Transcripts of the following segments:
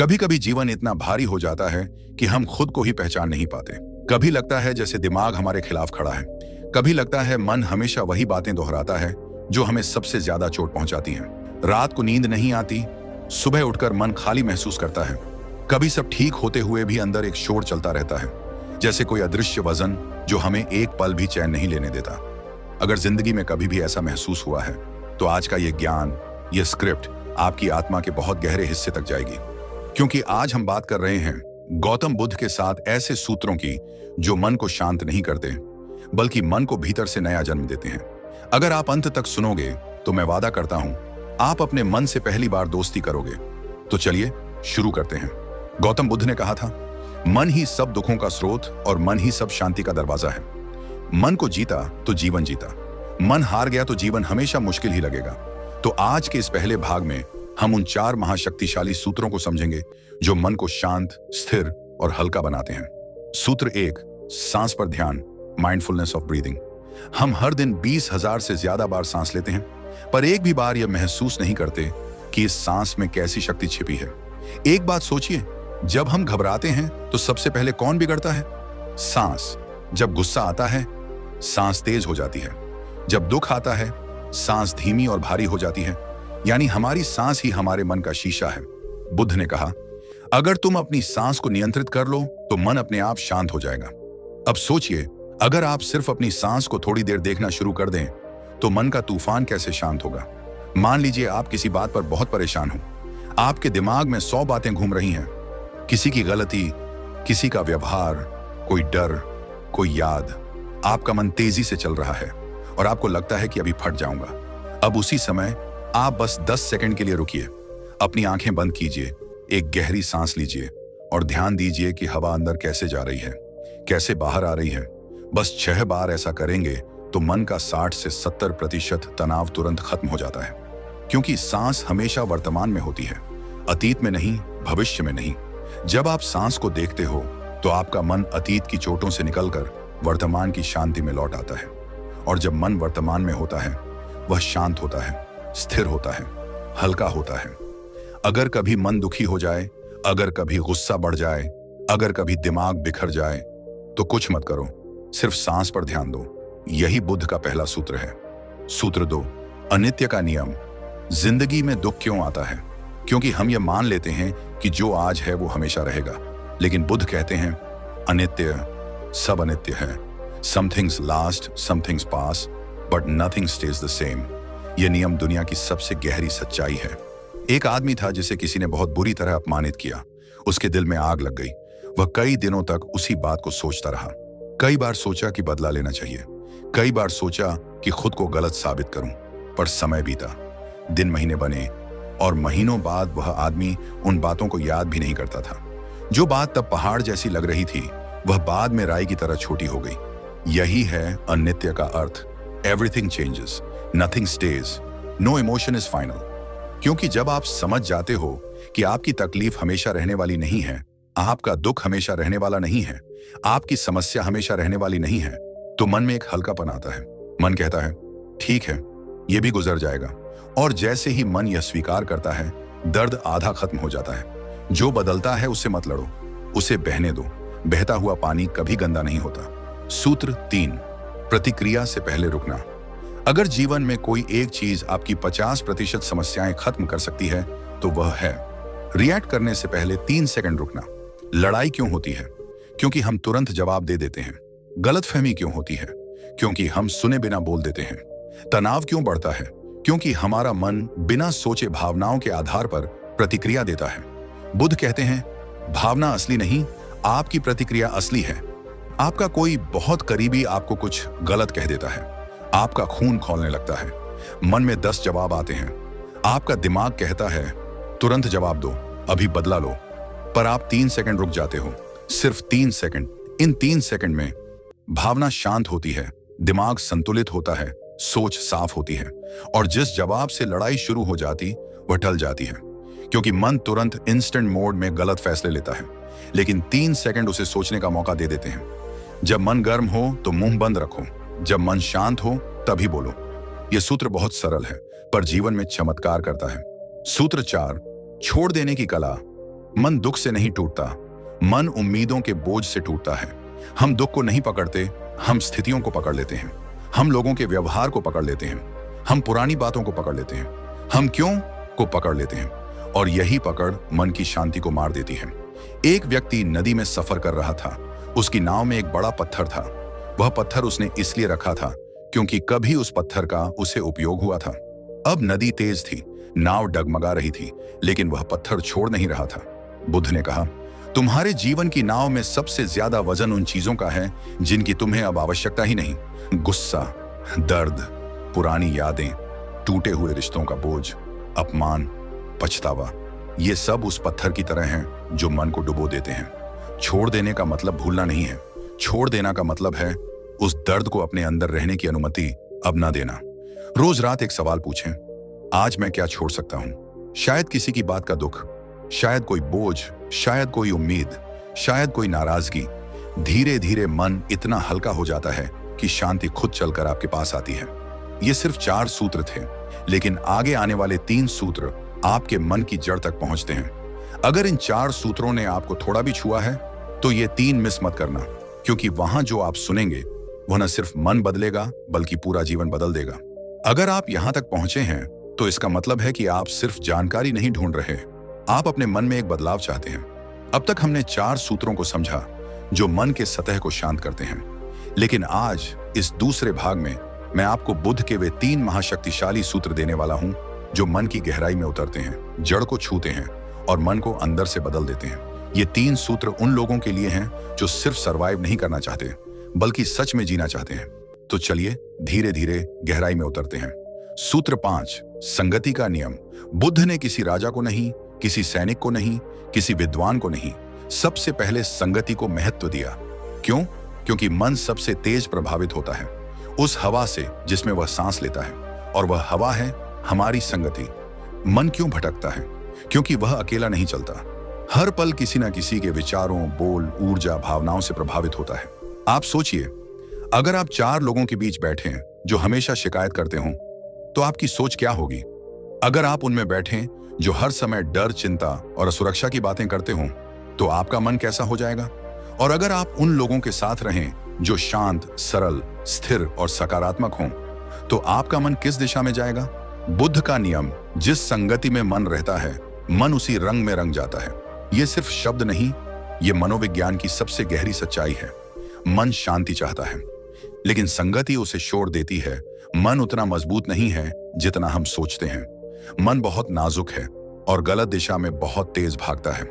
कभी कभी जीवन इतना भारी हो जाता है कि हम खुद को ही पहचान नहीं पाते। कभी लगता है जैसे दिमाग हमारे खिलाफ खड़ा है, कभी लगता है मन हमेशा वही बातें दोहराता है जो हमें सबसे ज्यादा चोट पहुंचाती हैं। रात को नींद नहीं आती, सुबह उठकर मन खाली महसूस करता है। कभी सब ठीक होते हुए भी अंदर एक शोर चलता रहता है, जैसे कोई अदृश्य वजन जो हमें एक पल भी चैन नहीं लेने देता। अगर जिंदगी में कभी भी ऐसा महसूस हुआ है तो आज का ये ज्ञान, ये स्क्रिप्ट आपकी आत्मा के बहुत गहरे हिस्से तक जाएगी, क्योंकि आज हम बात कर रहे हैं गौतम बुद्ध के साथ ऐसे सूत्रों की जो मन को शांत नहीं करते बल्कि मन को भीतर से नया जन्म देते हैं। अगर आप अंत तक सुनोगे तो मैं वादा करता हूं आप अपने मन से पहली बार दोस्ती करोगे। तो चलिए शुरू करते हैं। गौतम बुद्ध ने कहा था, मन ही सब दुखों का स्रोत और मन ही सब शांति का दरवाजा है। मन को जीता तो जीवन जीता, मन हार गया तो जीवन हमेशा मुश्किल ही लगेगा। तो आज के इस पहले भाग में हम उन 4 महाशक्तिशाली सूत्रों को समझेंगे जो मन को शांत, स्थिर और हल्का बनाते हैं। सूत्र 1, सांस पर ध्यान, माइंडफुलनेस ऑफ ब्रीदिंग। हम हर दिन 20,000 से ज्यादा बार सांस लेते हैं, पर एक भी बार यह महसूस नहीं करते कि इस सांस में कैसी शक्ति छिपी है। एक बात सोचिए, जब हम घबराते हैं तो सबसे पहले कौन बिगड़ता है? सांस। जब गुस्सा आता है सांस तेज हो जाती है, जब दुख आता है सांस धीमी और भारी हो जाती है। यानी हमारी सांस ही हमारे मन का शीशा है। बुद्ध ने कहा, अगर तुम अपनी सांस को नियंत्रित कर लो तो मन अपने आप शांत हो जाएगा। अब सोचिए, अगर आप सिर्फ अपनी सांस को थोड़ी देर देखना शुरू कर दें तो मन का तूफान कैसे शांत होगा। मान लीजिए आप किसी बात पर बहुत परेशान हो, आपके दिमाग में 100 बातें घूम रही हैं, किसी की गलती, किसी का व्यवहार, कोई डर, कोई याद। आपका मन तेजी से चल रहा है और आपको लगता है कि अभी फट जाऊंगा। अब उसी समय आप बस 10 सेकंड के लिए रुकिए, अपनी आंखें बंद कीजिए, एक गहरी सांस लीजिए और ध्यान दीजिए कि हवा अंदर कैसे जा रही है, कैसे बाहर आ रही है। बस 6 बार ऐसा करेंगे तो मन का 60 से 70% तनाव तुरंत खत्म हो जाता है, क्योंकि सांस हमेशा वर्तमान में होती है, अतीत में नहीं, भविष्य में नहीं। जब आप सांस को देखते हो तो आपका मन अतीत की चोटों से निकलकर वर्तमान की शांति में लौट आता है। और जब मन वर्तमान में होता है वह शांत होता है, स्थिर होता है, हल्का होता है। अगर कभी मन दुखी हो जाए, अगर कभी गुस्सा बढ़ जाए, अगर कभी दिमाग बिखर जाए तो कुछ मत करो, सिर्फ सांस पर ध्यान दो। यही बुद्ध का पहला सूत्र है। सूत्र 2, अनित्य का नियम। जिंदगी में दुख क्यों आता है? क्योंकि हम ये मान लेते हैं कि जो आज है वो हमेशा रहेगा, लेकिन बुद्ध कहते हैं अनित्य, सब अनित्य है। Some things last, some things pass, but nothing stays the same. यह नियम दुनिया की सबसे गहरी सच्चाई है। एक आदमी था जिसे किसी ने बहुत बुरी तरह अपमानित किया। उसके दिल में आग लग गई। वह कई दिनों तक उसी बात को सोचता रहा। कई बार सोचा कि बदला लेना चाहिए, कई बार सोचा कि खुद को गलत साबित करूं, पर समय बीता, दिन महीने बने और महीनों बाद वह आदमी उन बातों को याद भी नहीं करता था। जो बात तब पहाड़ जैसी लग रही थी वह बाद में राई की तरह छोटी हो गई। यही है अनित्य का अर्थ। Everything changes, nothing stays, no emotion is final. क्योंकि जब आप समझ जाते हो कि आपकी तकलीफ हमेशा रहने वाली नहीं है, आपका दुख हमेशा रहने वाला नहीं है, आपकी समस्या हमेशा रहने वाली नहीं है, तो मन में एक हल्कापन आता है। मन कहता है ठीक है, यह भी गुजर जाएगा। और जैसे ही मन यह स्वीकार करता है, दर्द आधा खत्म हो जाता है। जो बदलता है उससे मत लड़ो, उसे बहने दो। बहता हुआ पानी कभी गंदा नहीं होता। सूत्र 3, प्रतिक्रिया से पहले रुकना। अगर जीवन में कोई एक चीज आपकी 50% समस्याएं खत्म कर सकती है तो वह है रिएक्ट करने से पहले 3 सेकंड रुकना। लड़ाई क्यों होती है? क्योंकि हम तुरंत जवाब दे देते हैं। गलतफहमी क्यों होती है? क्योंकि हम सुने बिना बोल देते हैं। तनाव क्यों बढ़ता है? क्योंकि हमारा मन बिना सोचे भावनाओं के आधार पर प्रतिक्रिया देता है। बुद्ध कहते हैं, भावना असली नहीं, आपकी प्रतिक्रिया असली है। आपका कोई बहुत करीबी आपको कुछ गलत कह देता है, आपका खून खौलने लगता है, मन में 10 जवाब आते हैं। आपका दिमाग कहता है तुरंत जवाब दो, अभी बदला लो, पर आप 3 सेकंड रुक जाते हो, सिर्फ 3 सेकंड। इन 3 सेकंड में भावना शांत होती है, दिमाग संतुलित होता है, सोच साफ होती है, और जिस जवाब से लड़ाई शुरू हो जाती वह टल जाती है। क्योंकि मन तुरंत इंस्टेंट मोड में गलत फैसले लेता है, लेकिन 3 सेकंड उसे सोचने का मौका दे देते हैं। जब मन गर्म हो तो मुंह बंद रखो, जब मन शांत हो तभी बोलो। यह सूत्र बहुत सरल है पर जीवन में चमत्कार करता है। सूत्र 4, छोड़ देने की कला। मन दुख से नहीं टूटता, मन उम्मीदों के बोझ से टूटता है। हम दुख को नहीं पकड़ते, हम स्थितियों को पकड़ लेते हैं, हम लोगों के व्यवहार को पकड़ लेते हैं, हम पुरानी बातों को पकड़ लेते हैं, हम क्यों को पकड़ लेते हैं, और यही पकड़ मन की शांति को मार देती है। एक व्यक्ति नदी में सफर कर रहा था। उसकी नाव में एक बड़ा पत्थर था। वह पत्थर उसने इसलिए रखा था क्योंकि कभी उस पत्थर का उसे उपयोग हुआ था। अब नदी तेज थी, नाव डगमगा रही थी, लेकिन वह पत्थर छोड़ नहीं रहा था। बुद्ध ने कहा, तुम्हारे जीवन की नाव में सबसे ज्यादा वजन उन चीजों का है जिनकी तुम्हें अब आवश्यकता ही नहीं। गुस्सा, दर्द, पुरानी यादें, टूटे हुए रिश्तों का बोझ, अपमान, पछतावा, ये सब उस पत्थर की तरह हैं जो मन को डुबो देते हैं। छोड़ देने का मतलब भूलना नहीं है, छोड़ देना का मतलब है उस दर्द को अपने अंदर रहने की अनुमति अब ना देना। रोज रात एक सवाल पूछें, आज मैं क्या छोड़ सकता हूं? शायद किसी की बात का दुख, शायद कोई बोझ, शायद कोई उम्मीद, शायद कोई नाराजगी। धीरे धीरे मन इतना हल्का हो जाता है कि शांति खुद चलकर आपके पास आती है। ये सिर्फ 4 सूत्र थे, लेकिन आगे आने वाले 3 सूत्र आपके मन की जड़ तक पहुंचते हैं। अगर इन 4 सूत्रों ने आपको थोड़ा भी छुआ है तो ये 3 मिस मत करना, क्योंकि वहां जो आप सुनेंगे वह न सिर्फ मन बदलेगा बल्कि पूरा जीवन बदल देगा। अगर आप यहां तक पहुंचे हैं तो इसका मतलब है कि आप सिर्फ जानकारी नहीं ढूंढ रहे, आप अपने मन में एक बदलाव चाहते हैं। अब तक हमने 4 सूत्रों को समझा जो मन के सतह को शांत करते हैं, लेकिन आज इस दूसरे भाग में मैं आपको बुद्ध के वे 3 महाशक्तिशाली सूत्र देने वाला हूं जो मन की गहराई में उतरते हैं, जड़ को छूते हैं और मन को अंदर से बदल देते हैं। ये 3 सूत्र उन लोगों के लिए हैं जो सिर्फ सरवाइव नहीं करना चाहते बल्कि सच में जीना चाहते हैं। तो चलिए धीरे धीरे गहराई में उतरते हैं। सूत्र 5, संगति का नियम। बुद्ध ने किसी राजा को नहीं, किसी सैनिक को नहीं, किसी विद्वान को नहीं, सबसे पहले संगति को महत्व दिया। क्यों? क्योंकि मन सबसे तेज प्रभावित होता है उस हवा से जिसमें वह सांस लेता है, और वह हवा है हमारी संगति। मन क्यों भटकता है? क्योंकि वह अकेला नहीं चलता, हर पल किसी न किसी के विचारों, बोल, ऊर्जा, भावनाओं से प्रभावित होता है। आप सोचिए, अगर आप 4 लोगों के बीच बैठे हैं जो हमेशा शिकायत करते हों, तो आपकी सोच क्या होगी? अगर आप उनमें बैठे जो हर समय डर, चिंता और असुरक्षा की बातें करते हों, तो आपका मन कैसा हो जाएगा? और अगर आप उन लोगों के साथ रहें जो शांत, सरल, स्थिर और सकारात्मक हों, तो आपका मन किस दिशा में जाएगा? बुद्ध का नियम, जिस संगति में मन रहता है, मन उसी रंग में रंग जाता है। ये सिर्फ शब्द नहीं, ये मनोविज्ञान की सबसे गहरी सच्चाई है। मन शांति चाहता है, लेकिन संगति उसे छोड़ देती है। मन उतना मजबूत नहीं है जितना हम सोचते हैं। मन बहुत नाजुक है और गलत दिशा में बहुत तेज भागता है।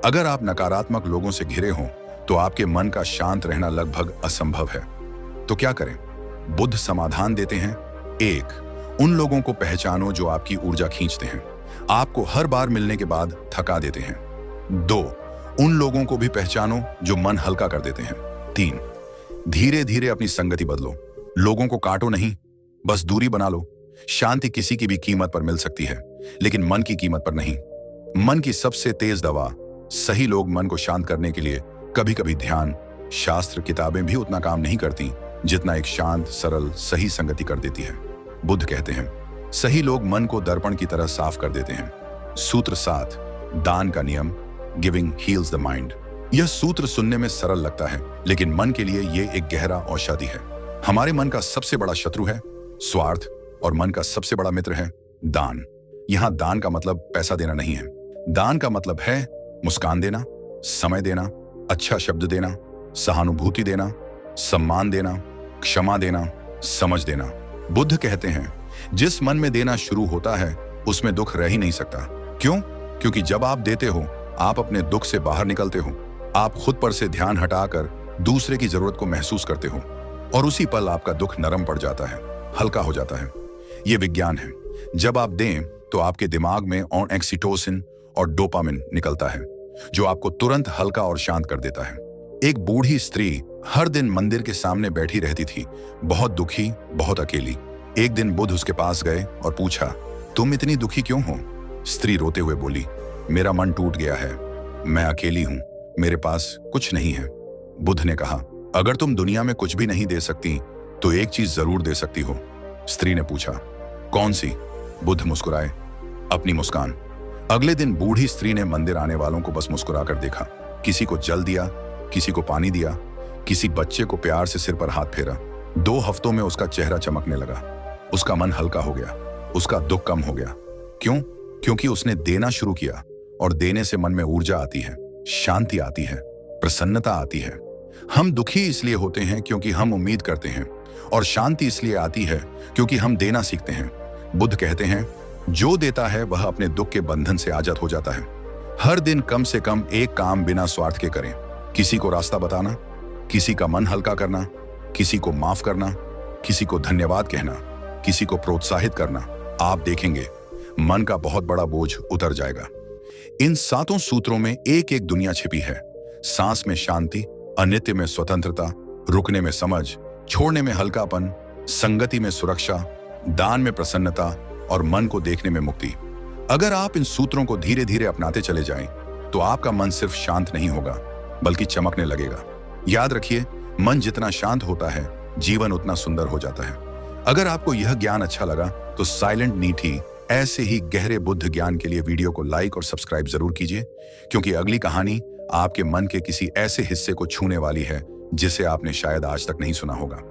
अगर आप नकारात्मक लोगों से घिरे हों, तो आपके मन का शांत रहना लगभग असंभव है। तो क्या करें? बुद्ध समाधान देते हैं। 1, उन लोगों को पहचानो जो आपकी ऊर्जा खींचते हैं, आपको हर बार मिलने के बाद थका देते हैं। 2, उन लोगों को भी पहचानो जो मन हल्का कर देते हैं। 3, धीरे धीरे अपनी संगति बदलो। लोगों को काटो नहीं, बस दूरी बना लो। शांति किसी की भी कीमत पर मिल सकती है, लेकिन मन की कीमत पर नहीं। मन की सबसे तेज दवा, सही लोग मन को शांत करने के लिए कभी कभी ध्यान, शास्त्र, किताबें भी उतना काम नहीं करती जितना एक शांत, सरल, सही संगति कर देती है। बुद्ध कहते हैं, सही लोग मन को दर्पण की तरह साफ कर देते हैं। सूत्र 7, दान का नियम, गिविंग हील्स द माइंड। यह सूत्र सुनने में सरल लगता है, लेकिन मन के लिए यह एक गहरा औषधि है। हमारे मन का सबसे बड़ा शत्रु है स्वार्थ, और मन का सबसे बड़ा मित्र है दान। यहां दान का मतलब पैसा देना नहीं है। दान का मतलब है मुस्कान देना, समय देना, अच्छा शब्द देना, सहानुभूति देना, सम्मान देना, क्षमा देना, समझ देना। बुद्ध कहते हैं, जिस मन में देना शुरू होता है उसमें दुख रह ही नहीं सकता। क्यों? क्योंकि जब आप देते हो, आप अपने दुख से बाहर निकलते हो। आप खुद पर से ध्यान हटाकर दूसरे की जरूरत को महसूस करते हो, और उसी पल आपका दुख नरम पड़ जाता है, हल्का हो जाता है। यह विज्ञान है। जब आप दें तो आपके दिमाग में ऑक्सीटोसिन और डोपामिन निकलता है, जो आपको तुरंत हल्का और शांत कर देता है। एक बूढ़ी स्त्री हर दिन मंदिर के सामने बैठी रहती थी, बहुत दुखी, बहुत अकेली। एक दिन बुद्ध उसके पास गए और पूछा, तुम इतनी दुखी क्यों हो? स्त्री रोते हुए बोली, मेरा मन टूट गया है, मैं अकेली हूं, मेरे पास कुछ नहीं है। बुद्ध ने कहा, अगर तुम दुनिया में कुछ भी नहीं दे सकती तो एक चीज जरूर दे सकती हो। स्त्री ने पूछा, कौन सी? बुद्ध मुस्कुराए, अपनी मुस्कान। अगले दिन बूढ़ी स्त्री ने मंदिर आने वालों को बस मुस्कुराकर देखा। किसी को जल दिया, किसी को पानी दिया, किसी बच्चे को प्यार से सिर पर हाथ फेरा। 2 हफ्तों में उसका चेहरा चमकने लगा। उसका मन हल्का हो गया, उसका दुख कम हो गया। क्यों? क्योंकि उसने देना शुरू किया, और देने से मन में ऊर्जा आती है, शांति आती है, प्रसन्नता आती है। हम दुखी इसलिए होते हैं क्योंकि हम उम्मीद करते हैं, और शांति इसलिए आती है क्योंकि हम देना सीखते हैं। बुद्ध कहते हैं, जो देता है वह अपने दुख के बंधन से आजाद हो जाता है। हर दिन कम से कम एक काम बिना स्वार्थ के करें। किसी को रास्ता बताना, किसी का मन हल्का करना, किसी को माफ करना, किसी को धन्यवाद कहना, किसी को प्रोत्साहित करना। आप देखेंगे मन का बहुत बड़ा बोझ उतर जाएगा। इन 7 सूत्रों में एक एक दुनिया छिपी है। सांस में शांति, अनित्य में स्वतंत्रता, रुकने में समझ, छोड़ने में हल्कापन, संगति में सुरक्षा, दान में प्रसन्नता और मन को देखने में मुक्ति। अगर आप इन सूत्रों को धीरे धीरे अपनाते चले जाएं, तो आपका मन सिर्फ शांत नहीं होगा, बल्कि चमकने लगेगा। याद रखिए, मन जितना शांत होता है, जीवन उतना सुंदर हो जाता है। अगर आपको यह ज्ञान अच्छा लगा तो साइलेंट नीति ऐसे ही गहरे बुद्ध ज्ञान के लिए वीडियो को लाइक और सब्सक्राइब जरूर कीजिए, क्योंकि अगली कहानी आपके मन के किसी ऐसे हिस्से को छूने वाली है जिसे आपने शायद आज तक नहीं सुना होगा।